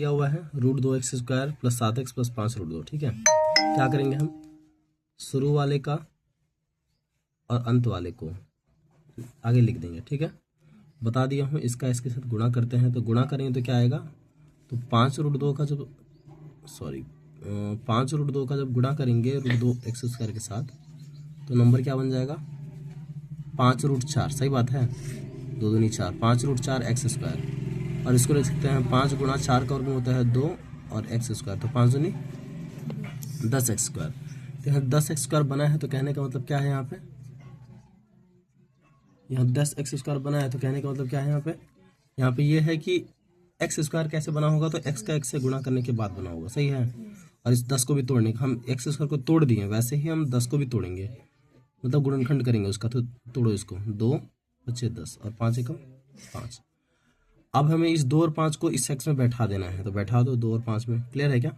दिया हुआ है √2x² + 7x + 5 √2। ठीक है, क्या करेंगे हम, शुरू वाले का और अंत वाले को आगे लिख देंगे। ठीक है, बता दिया हूँ। इसका इसके साथ गुणा करते हैं, तो गुणा करेंगे तो क्या आएगा, तो 5√2 का जब 5√2 का जब गुणा करेंगे √2x² के साथ, तो नंबर क्या बन जाएगा, 5√4। सही बात है, 2 दूनी 4, 5√4x²। और इसको लिख सकते हैं 5 × 4 का वर्गमूल होता है 2 और x², तो 5 दूनी 10x²। तो यहाँ 10x² बना है, तो कहने का मतलब क्या है, यहाँ 10x² बना है, तो कहने का मतलब क्या है, यहाँ पे ये है कि x² कैसे बना होगा, तो x का x से गुणा करने के बाद बना होगा। सही है, और इस 10 को भी तोड़ने का, हम x² को तोड़ दिए, वैसे ही हम 10 को भी तोड़ेंगे, मतलब गुणनखंड करेंगे उसका। तो तोड़ो इसको, 2 बचे 10 और 5 एकम 5। अब हमें इस 2 और 5 को इस x में बैठा देना है, तो बैठा दो 2 और 5 में। क्लियर है क्या।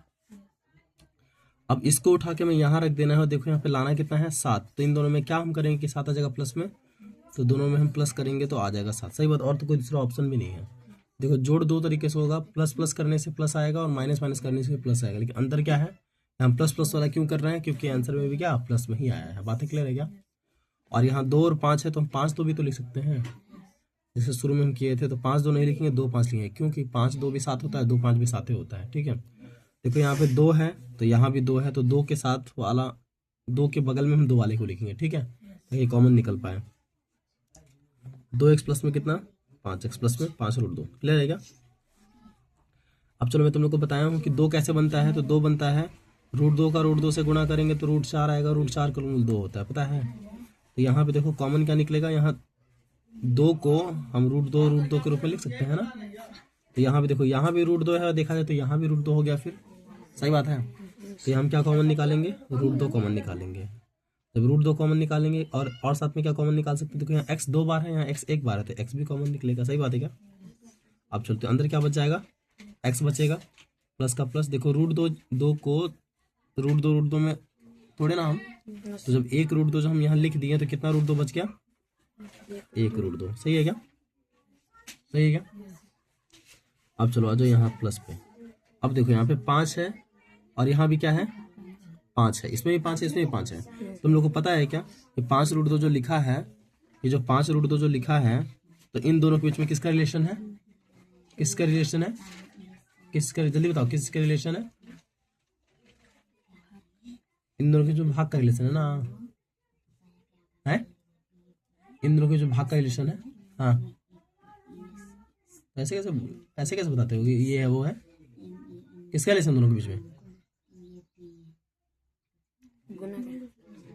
अब इसको उठा के हमें यहाँ रख देना है, और देखो यहाँ पे लाना कितना है, 7। तो इन दोनों में क्या हम करेंगे कि 7 आ जाएगा प्लस में, तो दोनों में हम प्लस करेंगे तो आ जाएगा 7। सही बात, और तो कोई दूसरा ऑप्शन भी नहीं है। देखो जोड़ 2 तरीके से होगा, प्लस प्लस करने से प्लस आएगा और माइनस माइनस करने से प्लस आएगा, लेकिन अंतर क्या है, हम प्लस प्लस वाला क्यों कर रहे हैं, क्योंकि आंसर में भी क्या प्लस में ही आया है। बातें क्लियर है क्या। और यहाँ 2 और 5 है, तो हम 5 2 भी तो लिख सकते हैं, जैसे शुरू में हम किए थे। तो 5 2 नहीं लिखेंगे, 2 5 लिखेंगे, क्योंकि 5 2 भी 7 होता है, 2 5 भी 7 होता है। ठीक है, देखो यहाँ पे 2 है, तो यहाँ भी 2 है, तो 2 के साथ वाला, 2 के बगल में हम 2 वाले को लिखेंगे। ठीक है, तो ये कॉमन निकल पाए। 2x प्लस में कितना, 5x प्लस में 5√2। क्लियर है क्या। अब चलो मैं तुम लोग को बताया हूँ कि 2 कैसे बनता है, तो 2 बनता है √2 का √2 से गुणा करेंगे तो √4 आएगा, √4 का मूल 2 होता है, पता है। तो यहाँ पे देखो कॉमन क्या निकलेगा, यहाँ 2 को हम √2 के रूप में लिख सकते हैं ना। तो यहाँ भी देखो, यहाँ भी √2 है, देखा जाए तो यहाँ भी √2 हो गया फिर। सही बात है, तो हम क्या कॉमन निकालेंगे, √2 कॉमन निकालेंगे। जब √2 कॉमन निकालेंगे, और साथ में क्या कॉमन निकाल सकते हैं, देखो यहाँ x 2 बार है, यहाँ x 1 बार है, तो x भी कॉमन निकलेगा। सही बात है क्या। अब चलते अंदर क्या बच जाएगा, x बचेगा, प्लस का प्लस। देखो √2 को √2 में तोड़े ना हम, तो जब 1 √2 जो हम यहाँ लिख दिए, तो कितना √2 बच गया, 1 √2। सही है क्या, सही है क्या। अब चलो आ जाओ यहाँ प्लस पे। अब देखो यहाँ पे 5 है, और यहाँ भी क्या है, 5 है, इसमें भी 5 है, इसमें भी 5 है। तुम लोग को पता है क्या, ये 5 √2 जो लिखा है, ये जो 5 √2 जो लिखा है, तो इन दोनों के बीच में किसका रिलेशन है, किसका रिलेशन है, किसका, जल्दी बताओ किसका रिलेशन है, इन दोनों के जो भाग का रिलेशन है ना, है इन दोनों के जो भाग का रिलेशन है। हाँ, ऐसे कैसे बताते हो, ये है वो है, किसका रिलेशन दोनों के बीच में,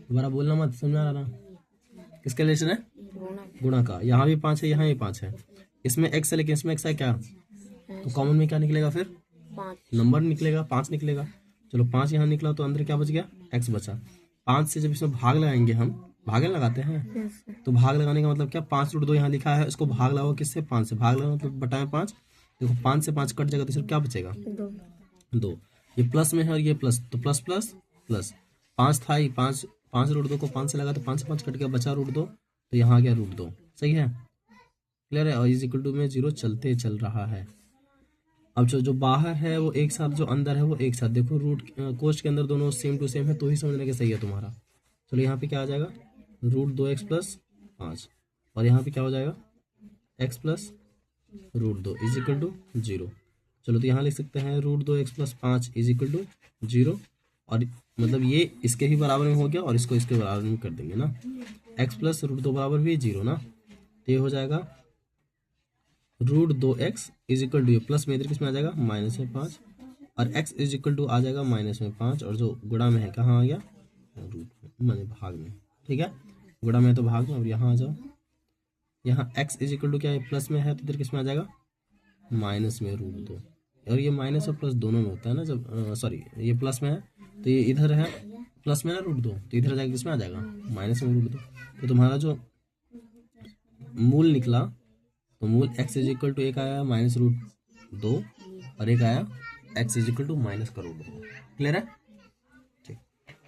दोबारा बोलना मत, समझा रहा ना, किसका रिलेशन है, गुणा का। यहाँ भी 5 है, यहाँ भी 5 है, इसमें x है, लेकिन इसमें x है क्या, तो कॉमन में क्या निकलेगा, फिर नंबर निकलेगा, 5 निकलेगा। चलो 5 यहाँ निकला, तो अंदर क्या बच गया, x बचा। 5 से जब इसमें भाग लगाएंगे हम, भागे लगाते हैं, तो भाग लगाने का मतलब क्या, 5 √2 यहाँ लिखा है, इसको भाग लगाओ किससे, 5 से। भाग लगाओ मतलब बटाएं 5। देखो 5 से 5 कट जाएगा, तो सिर्फ क्या बचेगा, 2। ये प्लस में है और ये प्लस, तो प्लस प्लस प्लस। 5 था ही, 5 √2 को 5 से लगा, तो 5 से 5 कट गया, बचा √2, तो यहाँ आ गया √2। सही है, क्लियर है। और = में 0 चलते चल रहा है। अब जो बाहर है वो एक साथ, जो अंदर है वो एक साथ। देखो कोष्ठ के अंदर दोनों सेम टू सेम है, तो ही समझने के सही है तुम्हारा। चलो यहाँ पे क्या आ जाएगा, √2x + 5, और यहाँ पे क्या हो जाएगा, x + √2 = 0। चलो तो यहाँ लिख सकते हैं √2x + 5 = 0, और मतलब ये इसके ही बराबर में हो गया, और इसको इसके बराबर में कर देंगे ना, x + √2 बराबर भी 0 ना, तो ये हो जाएगा √2x = ये प्लस में इधर किस में आ जाएगा, माइनस में 5, और x = आ जाएगा माइनस में 5, और जो गुणा में है कहाँ आ गया, रूट में, माने भाग में। ठीक है, गुणा में तो भाग में। और यहाँ आ जाओ, यहाँ x = क्या है, प्लस में है, तो इधर किस में आ जाएगा, माइनस में √2। और ये माइनस और प्लस दोनों में होता है ना, जब सॉरी ये प्लस में है, तो ये इधर है प्लस में ना √2, तो इधर आ जाएगा, किसमें आ जाएगा, माइनस में √2। तो तुम्हारा जो मूल निकला, तो मूल x = एक आया -√2, और एक आया x = -√2। क्लियर है।